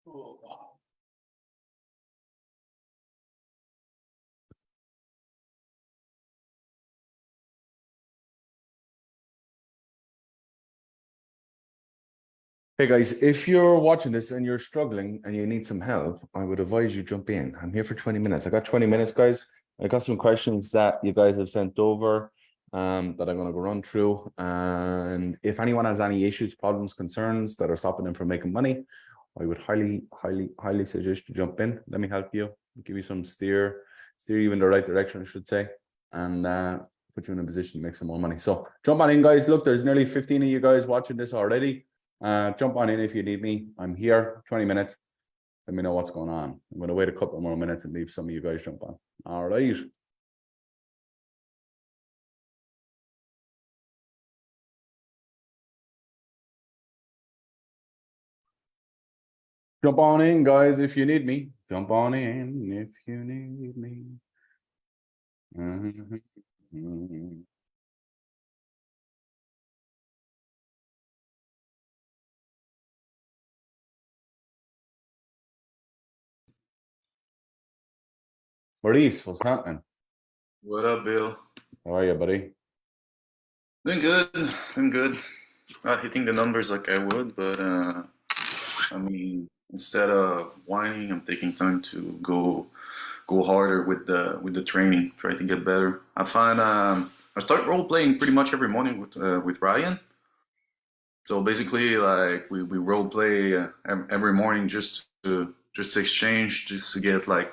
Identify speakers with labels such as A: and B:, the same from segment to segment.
A: Hey guys, if you're watching this and you're struggling and you need some help, I would advise you jump in. I'm here for 20 minutes. I got 20 minutes, guys. I got some questions that you guys have sent over that I'm going to go run through. And if anyone has any issues, problems, concerns that are stopping them from making money, I would highly suggest you jump in. Let me help you, give you some steer you in the right direction, I should say, and put you in a position to make some more money. So jump on in, guys. Look, there's nearly 15 of you guys watching this already. Jump on in if you need me. I'm here, 20 minutes. Let me know what's going on. I'm going to wait a couple more minutes and leave some of you guys jump on. All right. Jump on in, guys, if you need me. Jump on in if you need me. Maurice, what's happening?
B: What up, Bill?
A: How are you, buddy?
B: Doing good. Doing good. Not hitting the numbers like I would, but I mean, instead of whining, I'm taking time to go harder with the training, try to get better. I find I start role playing pretty much every morning with Ryan. So basically, like we role play every morning just to exchange, just to get like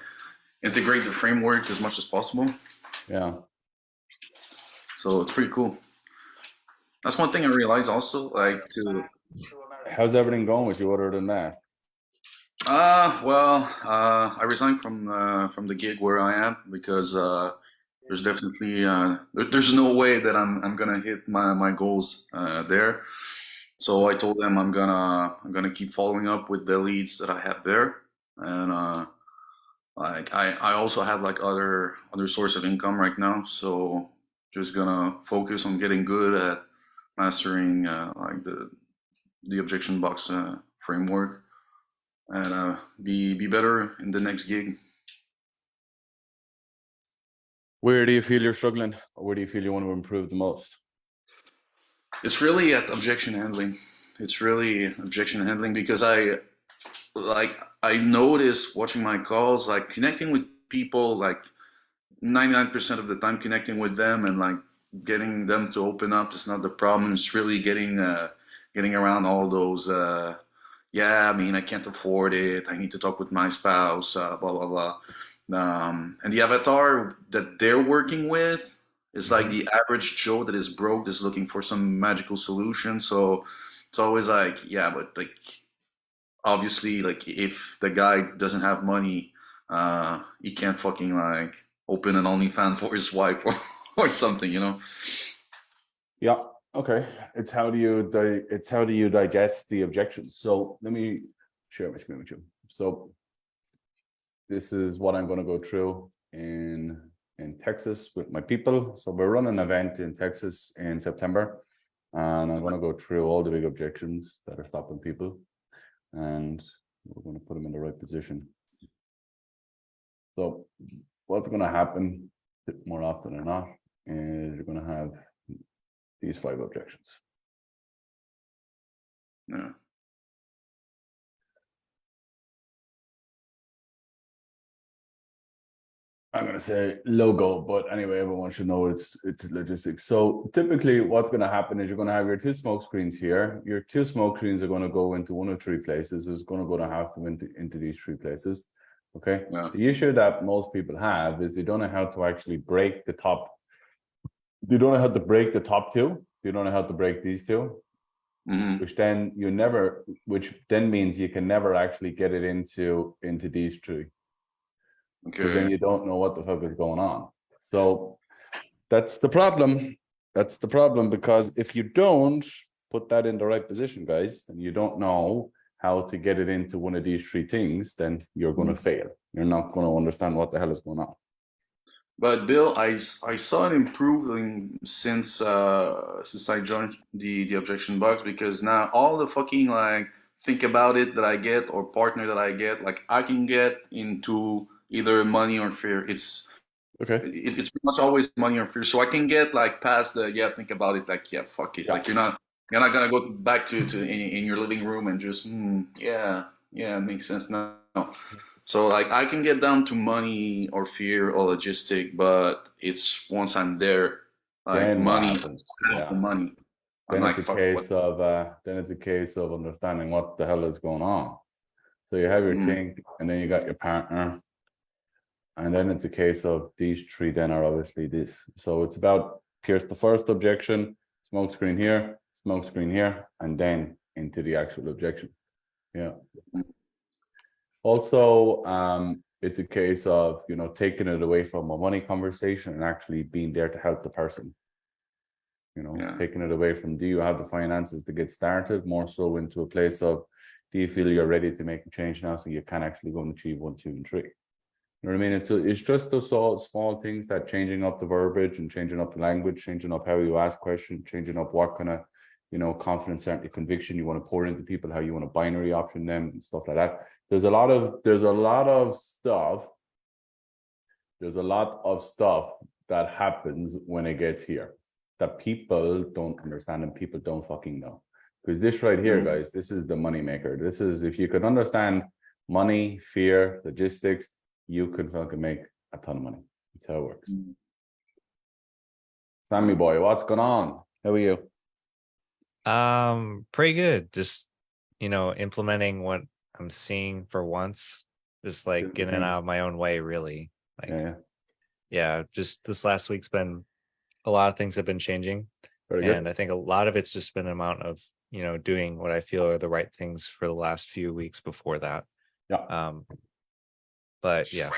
B: integrate the framework as much as possible.
A: Yeah.
B: So it's pretty cool. That's one thing I realized also, like to.
A: How's everything going with you other than that?
B: Well, I resigned from the gig where I am because there's definitely there's no way that I'm gonna hit my goals there. So I told them I'm gonna keep following up with the leads that I have there, and like I also have like other source of income right now. So just gonna focus on getting good at mastering like the objection box framework, and be better in the next gig.
A: Where do you feel you're struggling? Or where do you feel you want to improve the most?
B: It's really at objection handling. It's really objection handling because I notice watching my calls, like connecting with people, like 99% of the time connecting with them and like getting them to open up is not the problem. It's really getting around all those yeah, I mean, I can't afford it, I need to talk with my spouse, blah blah blah. And the avatar that they're working with is like the average Joe that is broke, is looking for some magical solution. So it's always like, yeah, but like obviously, like if the guy doesn't have money, he can't fucking like open an OnlyFans for his wife or something, you know?
A: Yeah. Okay. It's how do you digest the objections? So let me share my screen with you. So this is what I'm going to go through in Texas with my people. So we're running an event in Texas in September, and I'm going to go through all the big objections that are stopping people, and we're going to put them in the right position. So what's going to happen more often than not is you're going to have these 5 objections.
B: Yeah.
A: I'm going to say logo, but anyway, everyone should know it's logistics. So typically what's going to happen is you're going to have your 2 smoke screens here. Your 2 smoke screens are going to go into 1 of 3 places. It's going to go to have to into these 3 places. Okay.
B: Yeah.
A: The issue that most people have is they don't know how to actually break the top. They don't know how to break the top 2. They don't know how to break these 2.
B: Mm-hmm.
A: Which then means you can never actually get it into these 3.
B: Okay.
A: Because then you don't know what the fuck is going on. So that's the problem. That's the problem, because if you don't put that in the right position, guys, and you don't know how to get it into 1 of these 3 things, then you're going to fail. You're not going to understand what the hell is going on.
B: But Bill, I saw it improving since I joined the objection box, because now all the fucking like think about it that I get or partner that I get, like I can get into either money or fear.
A: Okay.
B: It's pretty much always money or fear. So I can get like past the yeah, think about it, like yeah, fuck it.
A: Yeah.
B: Like you're not gonna go back to in your living room and just yeah, yeah, it makes sense now. So like I can get down to money or fear or logistic, but it's once I'm there, like
A: Then what
B: money,
A: happens?
B: the
A: Yeah.
B: money. I'm
A: Then it's
B: like
A: a
B: fuck what.
A: case of understanding what the hell is going on. So you have your
B: Mm,
A: thing, and then you got your partner, and then it's a case of these three then are obviously this. So it's about here's the first objection, smoke screen here, and then into the actual objection. Yeah.
B: mm,
A: Also, it's a case of, you know, taking it away from a money conversation and actually being there to help the person. You know,
B: yeah.
A: taking it away from do you have the finances to get started, more so into a place of do you feel you're ready to make a change now so you can actually go and achieve 1, 2, and 3. You know what I mean? It's just those small things that changing up the verbiage and changing up the language, changing up how you ask questions, changing up what kind of, you know, confidence, certainty, conviction you want to pour into people, how you want to binary option them and stuff like that. There's a lot of stuff. There's a lot of stuff that happens when it gets here that people don't understand and people don't fucking know. Because this right here,
B: Mm,
A: guys, this is the money maker. This is if you could understand money, fear, logistics, you could fucking make a ton of money. That's how it works.
B: mm.
A: Sammy boy, what's going on? How are you?
C: Pretty good. Just, implementing what I'm seeing for once. Just like
A: Doing the
C: getting
A: thing.
C: out of my own way, really. Like,
A: Yeah.
C: yeah, just this last week's been a lot of things have been changing.
A: Very good.
C: And I think a lot of it's just been an amount of, doing what I feel are the right things for the last few weeks before that.
A: Yeah.
C: But yeah.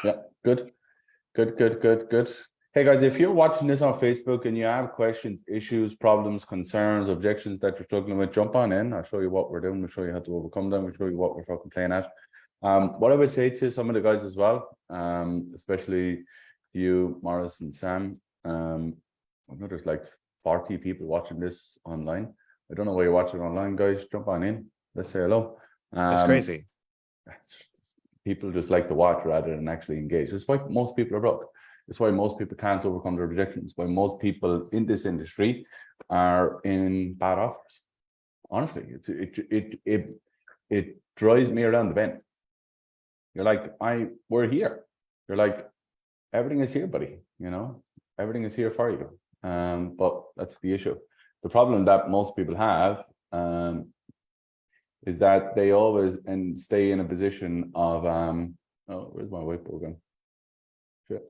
A: Yeah. Good. Good. Hey guys, if you're watching this on Facebook and you have questions, issues, problems, concerns, objections that you're struggling with, jump on in. I'll show you what we're doing. We'll show you how to overcome them. We'll show you what we're fucking playing at. What I would say to some of the guys as well, especially you, Morris and Sam, I know there's like 40 people watching this online. I don't know why you're watching online, guys. Jump on in. Let's say hello.
C: That's crazy.
A: People just like to watch rather than actually engage. That's why most people are broke. That's why most people can't overcome their objections. Why most people in this industry are in bad offers. Honestly, it drives me around the bend. You're like, we're here. You're like, everything is here, buddy. You know, everything is here for you. But that's the issue. The problem that most people have is that they always stay in a position of oh, where's my whiteboard going? Shit.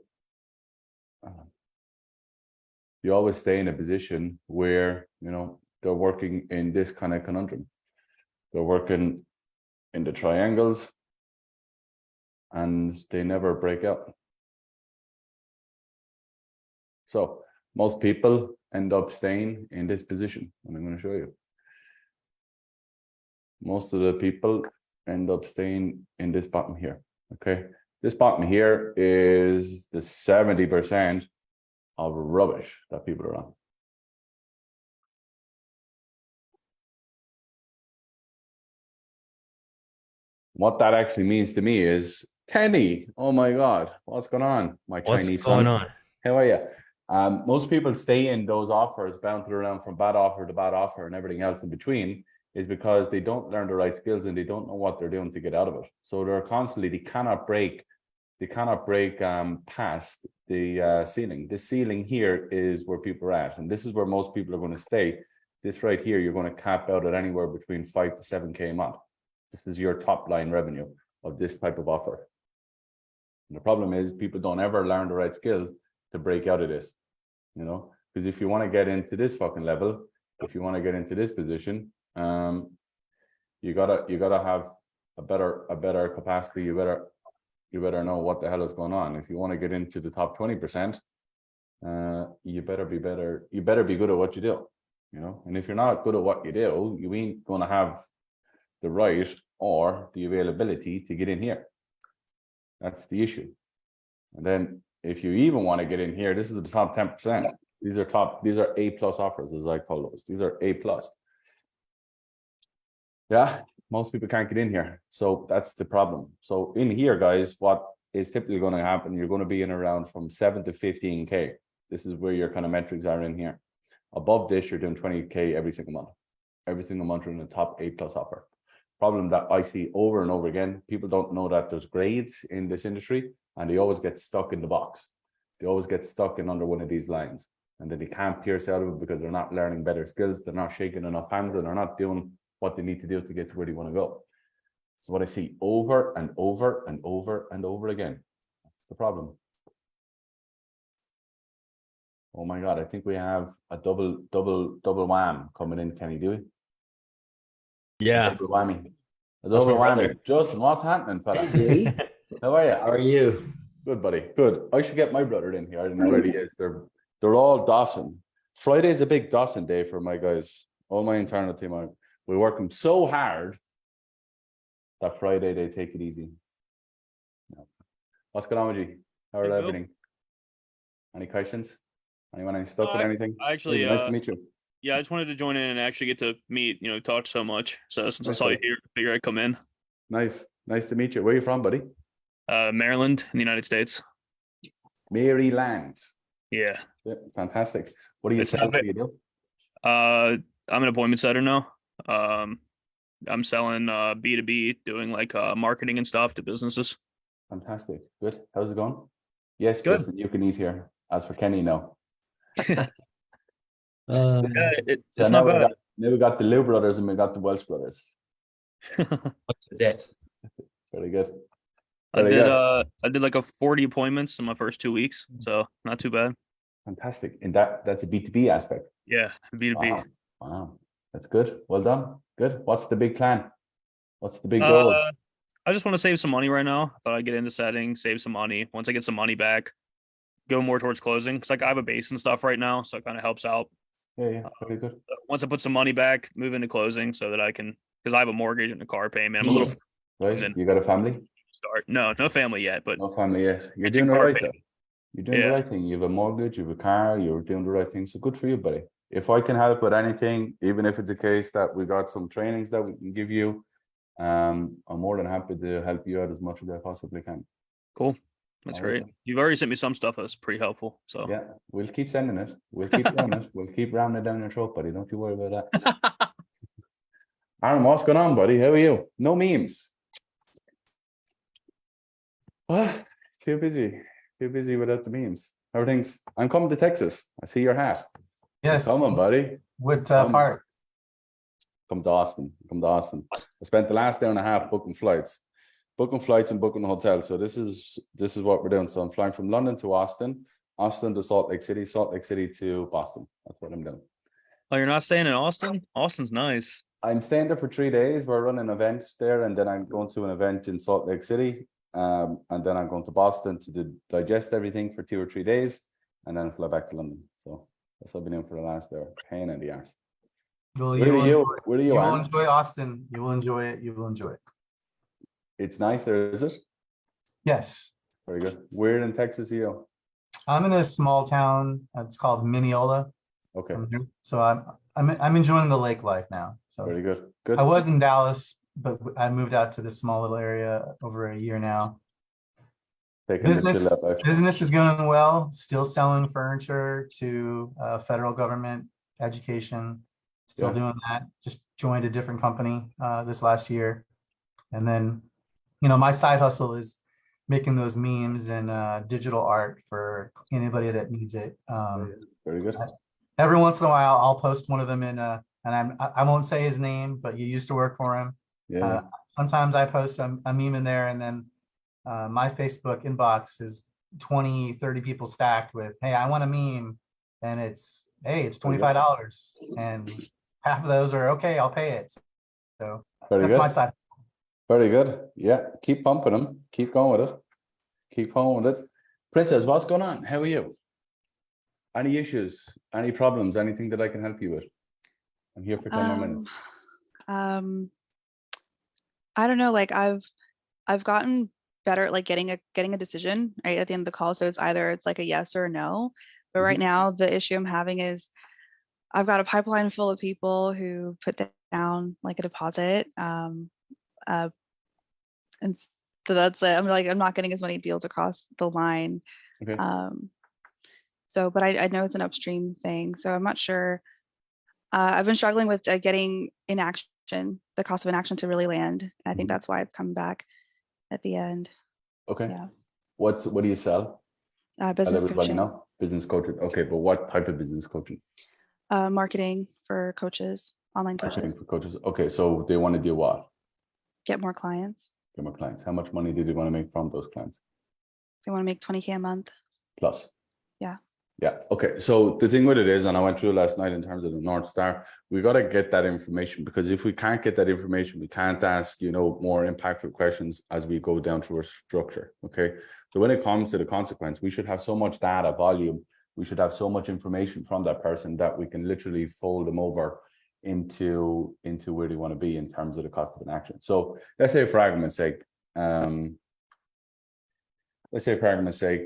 A: You always stay in a position where, you know, they're working in this kind of conundrum. They're working in the triangles and they never break out. So most people end up staying in this position, and I'm going to show you. Most of the people end up staying in this bottom here. Okay, this bottom here is the 70% of rubbish that people are on. What that actually means to me is Tenny. Oh my God, what's going on, my Chinese son?
D: What's going on?
A: How are you? Most people stay in those offers, bouncing around from bad offer to bad offer and everything else in between, is because they don't learn the right skills and they don't know what they're doing to get out of it. So they're constantly, they cannot break past the ceiling. The ceiling here is where people are at, and this is where most people are going to stay. This right here, you're going to cap out at anywhere between 5 to 7K a month. This is your top line revenue of this type of offer. And the problem is people don't ever learn the right skills to break out of this, you know, because if you want to get into this fucking level, if you want to get into this position, you gotta have a better capacity. You better know what the hell is going on. If you want to get into the top 20%, you better be better. You better be good at what you do, you know. And if you're not good at what you do, you ain't gonna have the right or the availability to get in here. That's the issue. And then if you even want to get in here, this is the top 10%. These are A+ offers, as I call those. These are A+. Yeah, most people can't get in here. So that's the problem. So in here, guys, what is typically going to happen, you're going to be in around from 7 to 15K. This is where your kind of metrics are in here. Above this, you're doing 20K every single month. Every single month, you're in the top 8+ offer. Problem that I see over and over again, people don't know that there's grades in this industry and they always get stuck in the box. They always get stuck in under one of these lines and then they can't pierce out of it because they're not learning better skills. They're not shaking enough hands and they're not doing what they need to do to get to where they want to go. So what I see over and over and over and over again. That's the problem. Oh my God, I think we have a double wham coming in, Kenny, do we?
D: Yeah.
A: Double whammy. A
D: That's
A: double
D: my
A: whammy.
D: brother.
A: Justin, what's happening, fella?
D: Hey,
A: How are you?
D: how are you?
A: Good, buddy. Good. I should get my brother in here. I don't know where he is. They're all Dawson. Friday is a big Dawson day for my guys. All my internal team are. We work them so hard that Friday they take it easy. No. What's going on with you? How
E: Hey,
A: are
E: Bill.
A: everything? Any questions? Anyone any stuck with anything?
E: Actually,
A: Hey, nice to meet you.
E: yeah, I just wanted to join in and actually get to meet, talk so much. So since I
A: Nice,
E: saw you
A: buddy.
E: here, I figured I'd come in.
A: Nice to meet you. Where are you from, buddy?
E: Maryland in the United States.
A: Maryland.
E: Yeah.
A: Yeah, fantastic. What do you
E: It's
A: sell?
E: not
A: What do you do?
E: I'm an appointment setter now. I'm selling B2B, doing like marketing and stuff to businesses.
A: Fantastic. Good. How's it going? Yes,
E: Good.
A: Justin, you can eat here. As for Kenny, no.
E: Yeah, it's
A: So
E: not bad.
A: now we got the Liu brothers and we got the Welsh brothers.
D: What's that?
A: Very good.
E: I
A: Very
E: did
A: good.
E: I did like 40 appointments in my first 2 weeks, so not too bad.
A: Fantastic. And that's a B2B aspect.
E: Yeah, B2B.
A: Wow. Wow. That's good. Well done. Good. What's the big plan? What's the big goal?
E: I just want to save some money right now. I thought I'd get into settings, save some money. Once I get some money back, go more towards closing. It's like I have a base and stuff right now, so it kind of helps out.
A: Yeah, very good.
E: Once I put some money back, move into closing so that I can, because I have a mortgage and a car payment. I'm a little
A: Right.
E: then-
A: You got a family?
E: start. No family yet, but
A: No family yet. You're
E: It's a
A: doing the
E: car
A: right
E: payment.
A: though. You're doing the
E: Yeah.
A: right thing. You have a mortgage, you have a car, you're doing the right thing. So good for you, buddy. If I can help with anything, even if it's a case that we got some trainings that we can give you, I'm more than happy to help you out as much as I possibly can.
E: cool. That's
A: All right,
E: great. You've already sent me some stuff that's pretty helpful. So
A: Yeah, we'll keep sending it. We'll keep doing it. We'll keep ramming it down your throat, buddy. Don't you worry about that. Aaron, what's going on, buddy? How are you? No memes. What? Too busy. Too busy without the memes. How are things? I'm coming to Texas. I see your hat.
F: Yes.
A: Come on, buddy.
F: What
A: Come.
F: part?
A: Come to Austin. Come to Austin. I spent the last hour and a half booking flights and booking hotels. So this is what we're doing. So I'm flying from London to Austin, Austin to Salt Lake City, Salt Lake City to Boston. That's what I'm doing.
E: oh, you're not staying in Austin? Austin's nice.
A: I'm staying there for 3 days. We're running an event there, and then I'm going to an event in Salt Lake City. And then I'm going to Boston to digest everything for 2 or 3 days, and then fly back to London. So that's what I've been doing for the last hour. Pain in the arse.
F: Well,
A: Where are you? Where are you,
F: you will
A: Aaron?
F: enjoy Austin. You will enjoy it. You will enjoy it.
A: It's nice there, is it?
F: Yes.
A: Very good. Where in Texas are you?
F: I'm in a small town. It's called Mineola.
A: Okay,
F: So I'm enjoying the lake life now. So
A: very good. Good.
F: I was in Dallas, but I moved out to this small little area over a year now.
A: Taking the chill out life.
F: Business is going well. Still selling furniture to federal government, education. Still
A: Yeah.
F: doing that. Just joined a different company this last year, and then, my side hustle is making those memes and digital art for anybody that needs it.
A: Very good.
F: Every once in a while, I'll post one of them in and I won't say his name, but you used to work for him.
A: Yeah.
F: Sometimes I post a meme in there, and then my Facebook inbox is 20, 30 people stacked with, hey, I want a meme. And it's, hey, it's $25. And half of those are, okay, I'll pay it. So
A: Very
F: that's
A: good.
F: my side.
A: Very good. Yeah. Keep pumping them. Keep going with it. Keep going with it. Princess, what's going on? How are you? Any issues? Any problems? Anything that I can help you with? I'm here for 10 more minutes.
G: I don't know, like I've gotten better at like getting a decision right at the end of the call. So it's like a yes or a no. But right now the issue I'm having is I've got a pipeline full of people who put down like a deposit. And so that's it. I'm like, I'm not getting as many deals across the line.
A: Okay.
G: So, but I know it's an upstream thing, so I'm not sure. I've been struggling with getting inaction, the cost of inaction to really land. I think
A: Mhm.
G: that's why it's coming back at the end.
A: Okay.
G: Yeah.
A: What do you sell? Let
G: Business
A: everybody
G: coaching,
A: know. Business coaching. Okay, but what type of business coaching?
G: marketing for coaches, online
A: Marketing
G: coaches,
A: for coaches. Okay, so they want to do what?
G: get more clients.
A: Get more clients. How much money do they want to make from those clients?
G: They want to make 20K a month.
A: Plus.
G: Yeah.
A: Yeah. Okay. So the thing with it is, and I went through last night in terms of the North Star, we got to get that information, because if we can't get that information, we can't ask, more impactful questions as we go down through our structure. Okay. So when it comes to the consequence, we should have so much data volume. We should have so much information from that person that we can literally fold them over into where they want to be in terms of the cost of an action. So let's say for argument's sake,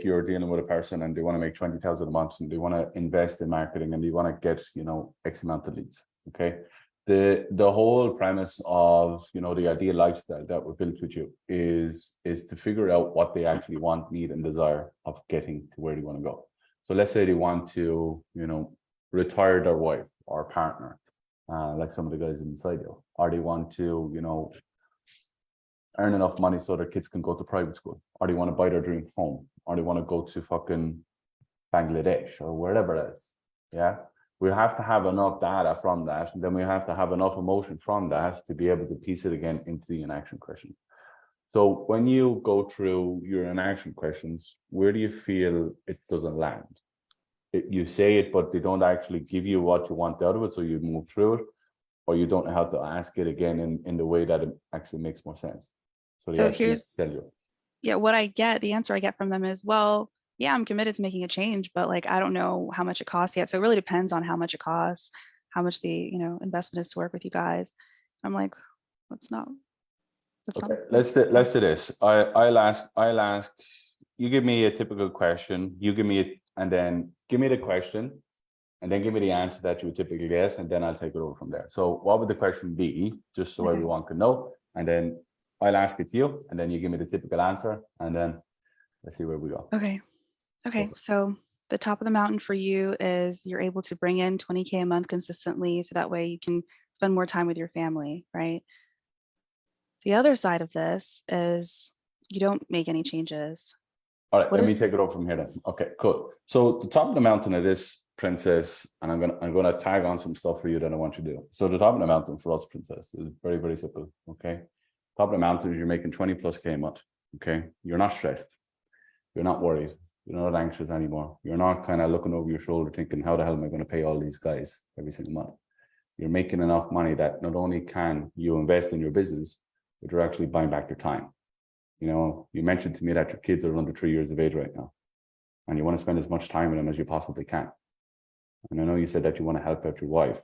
A: you're dealing with a person and they want to make 20,000 a month and they want to invest in marketing and they want to get, X amount of leads. Okay. The whole premise of, the ideal lifestyle that we're built with you is to figure out what they actually want, need, and desire of getting to where they want to go. So let's say they want to, retire their wife or partner, like some of the guys inside you, or they want to, earn enough money so their kids can go to private school, or they want to buy their dream home, or they want to go to fucking Bangladesh or wherever it is. Yeah. We have to have enough data from that. And then we have to have enough emotion from that to be able to piece it again into the inaction questions. So when you go through your inaction questions, where do you feel it doesn't land? You say it, but they don't actually give you what you want out of it. So you move through it, or you don't know how to ask it again in the way that it actually makes more sense. So they
G: So
A: actually
G: here's,
A: sell you.
G: yeah, the answer I get from them is, well, yeah, I'm committed to making a change, but like, I don't know how much it costs yet. So it really depends on how much it costs, how much the, investment is to work with you guys. I'm like, let's not.
A: Okay, let's do this. I'll ask, you give me a typical question, and then give me the question, and then give me the answer that you would typically get, and then I'll take it over from there. So what would the question be, just so
G: Okay.
A: everyone can know? And then I'll ask it to you, and then you give me the typical answer, and then let's see where we go.
G: Okay. So the top of the mountain for you is you're able to bring in 20K a month consistently, so that way you can spend more time with your family, right? The other side of this is you don't make any changes.
A: All right,
G: What
A: let me
G: is-
A: take it over from here then. Okay, cool. So the top of the mountain of this, Princess, and I'm gonna tag on some stuff for you that I want you to do. So the top of the mountain for us, Princess, is very, very simple. Okay. Top of the mountain is you're making 20+K a month. Okay. You're not stressed. You're not worried. You're not anxious anymore. You're not kind of looking over your shoulder thinking, how the hell am I going to pay all these guys every single month? You're making enough money that not only can you invest in your business, but you're actually buying back your time. You mentioned to me that your kids are under 3 years of age right now, and you want to spend as much time with them as you possibly can. And I know you said that you want to help out your wife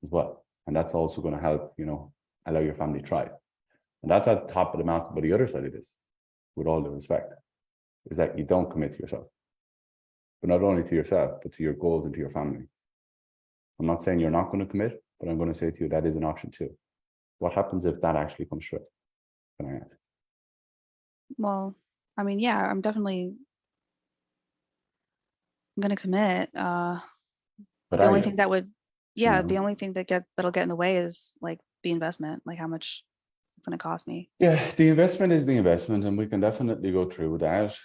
A: as well. And that's also going to help, allow your family to thrive. And that's at the top of the mountain. But the other side of this, with all due respect, is that you don't commit to yourself. But not only to yourself, but to your goals and to your family. I'm not saying you're not going to commit, but I'm going to say to you that is an option too. What happens if that actually comes true? Can I ask?
G: Well, I mean, yeah, I'm going to commit.
A: But
G: The only
A: you?
G: thing that would,
A: Yeah.
G: the only thing that'll get in the way is like the investment, like how much it's going to cost me.
A: Yeah, the investment is the investment, and we can definitely go through that.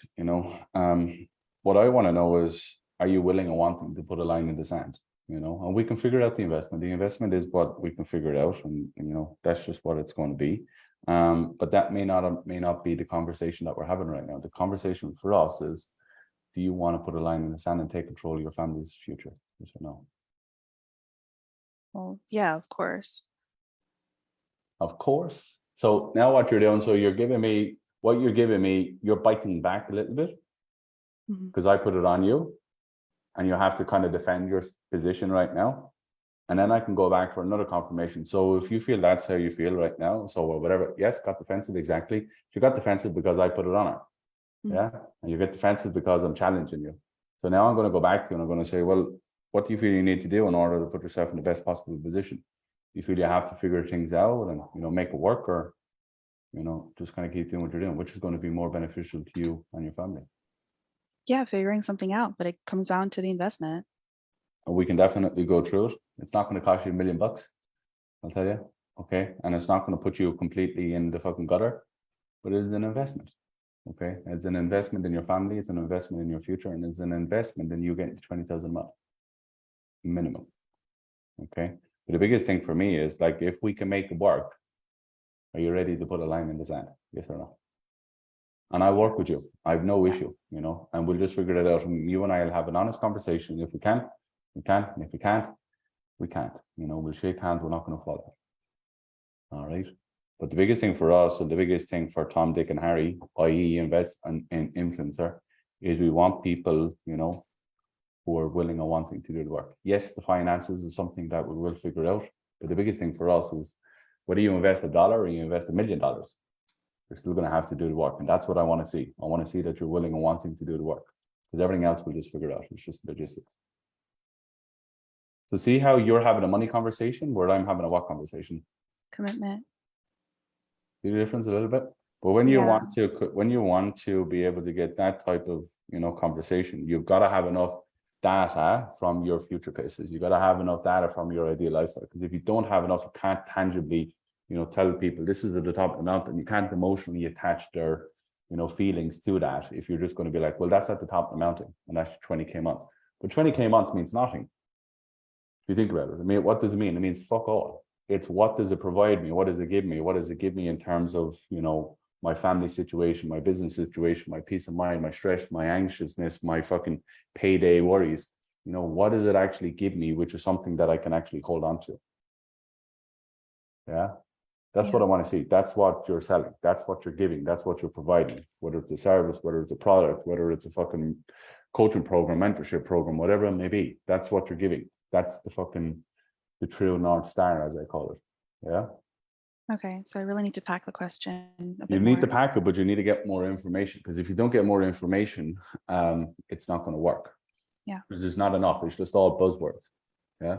A: What I want to know is, are you willing and wanting to put a line in the sand? And we can figure out the investment. The investment is what we can figure it out, and that's just what it's going to be. But that may not be the conversation that we're having right now. The conversation for us is, do you want to put a line in the sand and take control of your family's future? Yes or no?
G: Well, yeah, of course.
A: Of course. So now what you're doing, so you're giving me, you're biting back a little bit,
G: Mhm.
A: because I put it on you, and you have to kind of defend your position right now. And then I can go back for another confirmation. So if you feel that's how you feel right now, so whatever, yes, got defensive, exactly. You got defensive because I put it on her.
G: Mhm.
A: Yeah. And you get defensive because I'm challenging you. So now I'm going to go back to you and I'm going to say, well, what do you feel you need to do in order to put yourself in the best possible position? you feel you have to figure things out and, you know, make it work, or, you know, just kind of keep doing what you're doing, which is going to be more beneficial to you and your family.
G: Yeah, figuring something out, but it comes down to the investment.
A: And we can definitely go through it. It's not going to cost you $1 million, I'll tell you. Okay. And it's not going to put you completely in the fucking gutter, but it is an investment. Okay. It's an investment in your family, it's an investment in your future, and it's an investment in you getting to 20,000 a month minimum. Okay. But the biggest thing for me is, like, if we can make it work, are you ready to put a line in the sand? Yes or no? And I work with you. I have no issue, you know, and we'll just figure it out. And you and I will have an honest conversation. If we can, we can. And if we can't, we can't. You know, we'll shake hands. We're not going to fall out. All right. But the biggest thing for us, and the biggest thing for Tom, Dick, and Harry, i.e., invest in influencer, is we want people, you know, who are willing and wanting to do the work. Yes, the finances is something that we will figure out. But the biggest thing for us is, whether you invest $1 or you invest $1 million, you're still going to have to do the work. And that's what I want to see. I want to see that you're willing and wanting to do the work, because everything else we'll just figure out. It's just logistics. So see how you're having a money conversation where I'm having a what conversation?
G: Commitment.
A: See the difference a little bit? But when you
G: Yeah.
A: want to be able to get that type of, you know, conversation, you've got to have enough data from your future paces. You've got to have enough data from your ideal lifestyle. Because if you don't have enough, you can't tangibly, you know, tell people this is at the top of the mountain. You can't emotionally attach their, you know, feelings to that. If you're just going to be like, well, that's at the top of the mountain, and that's 20K months. But 20K months means nothing. If you think about it, I mean, what does it mean? It means fuck all. It's what does it provide me? What does it give me? What does it give me in terms of, you know, my family situation, my business situation, my peace of mind, my stress, my anxiousness, my fucking payday worries? You know, what does it actually give me, which is something that I can actually hold on to? Yeah. That's what I want to see. That's what you're selling. That's what you're giving. That's what you're providing, whether it's a service, whether it's a product, whether it's a fucking coaching program, mentorship program, whatever it may be. That's what you're giving. That's the true North Star, as I call it. Yeah.
G: Okay, so I really need to pack the question a
A: You
G: bit
A: need to
G: more.
A: pack it, but you need to get more information, because if you don't get more information, it's not going to work.
G: Yeah.
A: Because there's not enough. It's just all buzzwords. Yeah.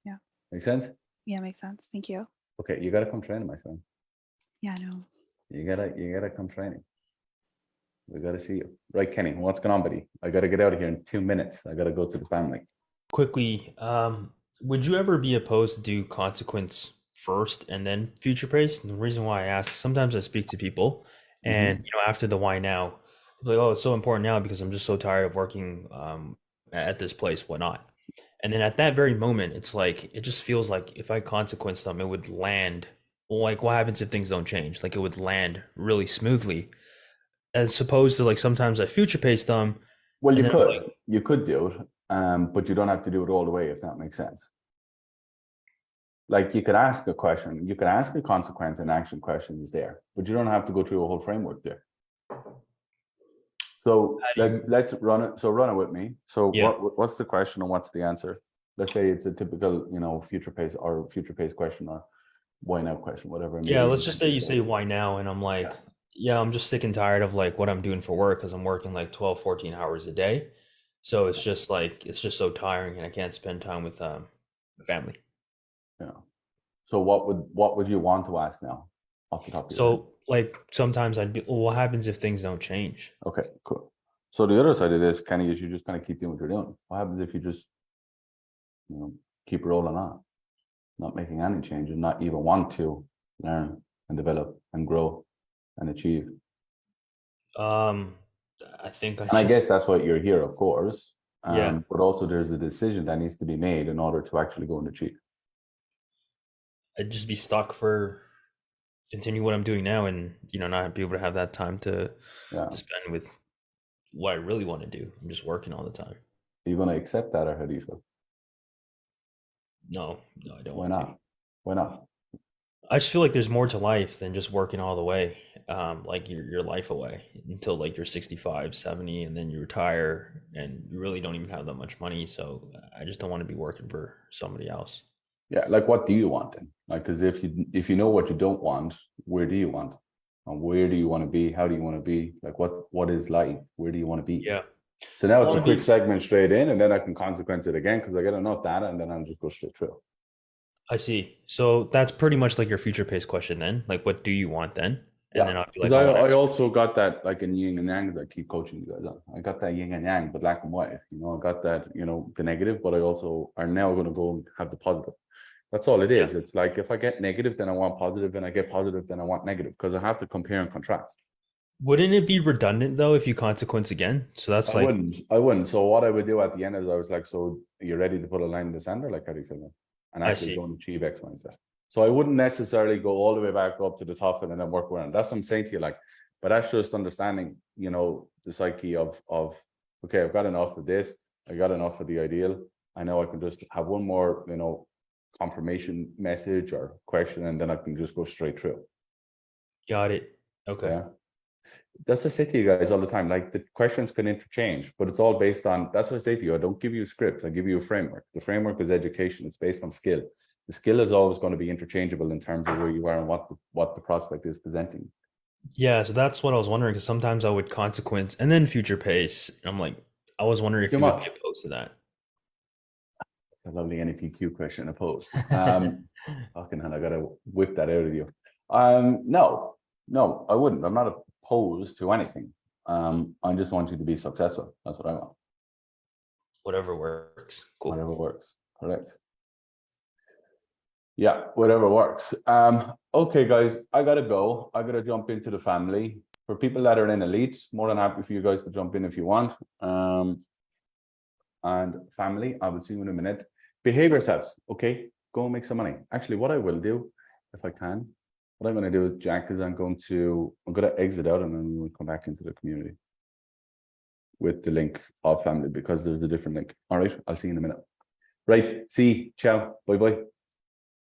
G: Yeah.
A: Make sense?
G: Yeah, makes sense. Thank you.
A: Okay, you gotta come training, my son.
G: Yeah, I know.
A: You gotta come training. We gotta see you. Right, Kenny, what's going on, buddy? I gotta get out of here in 2 minutes. I gotta go to the family.
D: Quickly, would you ever be opposed to do consequence first and then future pace? And the reason why I ask, sometimes I speak to people and you know, after the why now, they're like, oh, it's so important now because I'm just so tired of working at this place, whatnot. And then at that very moment, it's like, it just feels like if I consequence them, it would land. Like, what happens if things don't change? Like, it would land really smoothly, as opposed to like sometimes I future pace them.
A: Well,
D: and
A: you
D: then I'm
A: could. You could do it, but you don't have to do it all the way, if that makes sense. Like, you could ask a question, you could ask a consequence and action questions there, but you don't have to go through a whole framework there. So let's run it. So run it with me. So
D: Yeah.
A: what's the question and what's the answer? Let's say it's a typical, you know, future pace question, or why now question, whatever. it may
D: Yeah,
A: be.
D: let's just say you say why now, and I'm like, yeah, I'm just sick and tired of like what I'm doing for work because I'm working like 12, 14 hours a day. So it's just like, it's just so tiring and I can't spend time with family.
A: Yeah. So what would you want to ask now off the top of your head?
D: So like sometimes I'd be, well, what happens if things don't change?
A: Okay, cool. So the other side of this, Kenny, is you just kind of keep doing what you're doing. What happens if you just, you know, keep rolling on, not making any change, and not even want to learn and develop and grow and achieve?
D: I think
A: And I guess that's what you're here, of course.
D: Yeah.
A: But also there's a decision that needs to be made in order to actually go and achieve.
D: I'd just be stuck for continue what I'm doing now and, you know, not be able to have that time to spend with what I really want to do. I'm just working all the time.
A: Are you going to accept that, or how do you feel?
D: No, I don't
A: Why
D: want to.
A: not? Why not?
D: I just feel like there's more to life than just working all the way, like your life away until like you're 65, 70, and then you retire and you really don't even have that much money. So I just don't want to be working for somebody else.
A: Yeah, like what do you want then? Like, because if you know what you don't want, where do you want? And where do you want to be? How do you want to be? Like, what is life? Where do you want to be?
D: Yeah.
A: So now it's a
D: Wanna
A: quick
D: be-
A: segment straight in, and then I can consequence it again because I get enough data, and then I'll just go straight through.
D: I see. So that's pretty much like your future pace question then. Like, what do you want then? And then I'll be like,
A: Because
D: want
A: I
D: X.
A: also got that like in yin and yang that I keep coaching you guys on. I got that yin and yang, but black and white. You know, I got that, you know, the negative, but I also are now going to go and have the positive. That's all it is. It's like if I get negative, then I want positive, and I get positive, then I want negative, because I have to compare and contrast.
D: Wouldn't it be redundant though if you consequence again? So that's
A: I
D: like,
A: wouldn't. So what I would do at the end is I was like, so you're ready to put a line in the sand, or like how do you feel now? And
D: I
A: actually
D: see.
A: go and achieve X, Y, and Z. So I wouldn't necessarily go all the way back up to the top and then work around. That's what I'm saying to you, like, but that's just understanding, you know, the psyche of okay, I've got enough of this, I got enough of the ideal. I know I can just have one more, you know, confirmation message or question, and then I can just go straight through.
D: got it. Okay.
A: Yeah. That's what I say to you guys all the time. Like the questions can interchange, but it's all based on, that's what I say to you. I don't give you a script, I give you a framework. The framework is education, it's based on skill. The skill is always going to be interchangeable in terms of where you are and what the prospect is presenting.
D: Yeah, so that's what I was wondering because sometimes I would consequence and then future pace. And I'm like, I was wondering if
A: Too
D: you would
A: much.
D: be opposed to that.
A: A lovely NPQ question opposed. Fucking hell, I gotta whip that out of you. No, I wouldn't. I'm not opposed to anything. I just want you to be successful. That's what I want.
D: Whatever works. Cool.
A: Whatever works. Correct. Yeah, whatever works. Okay, guys, I gotta go. I gotta jump into the family. For people that are in elite, more than happy for you guys to jump in if you want. And family, I will see you in a minute. Behave yourselves, okay? Go and make some money. Actually, what I will do, if I can, what I'm going to do is, Jack, is I'm going to exit out and then we'll come back into the community with the link of family because there's a different link. All right, I'll see you in a minute. Right, see, ciao, bye-bye.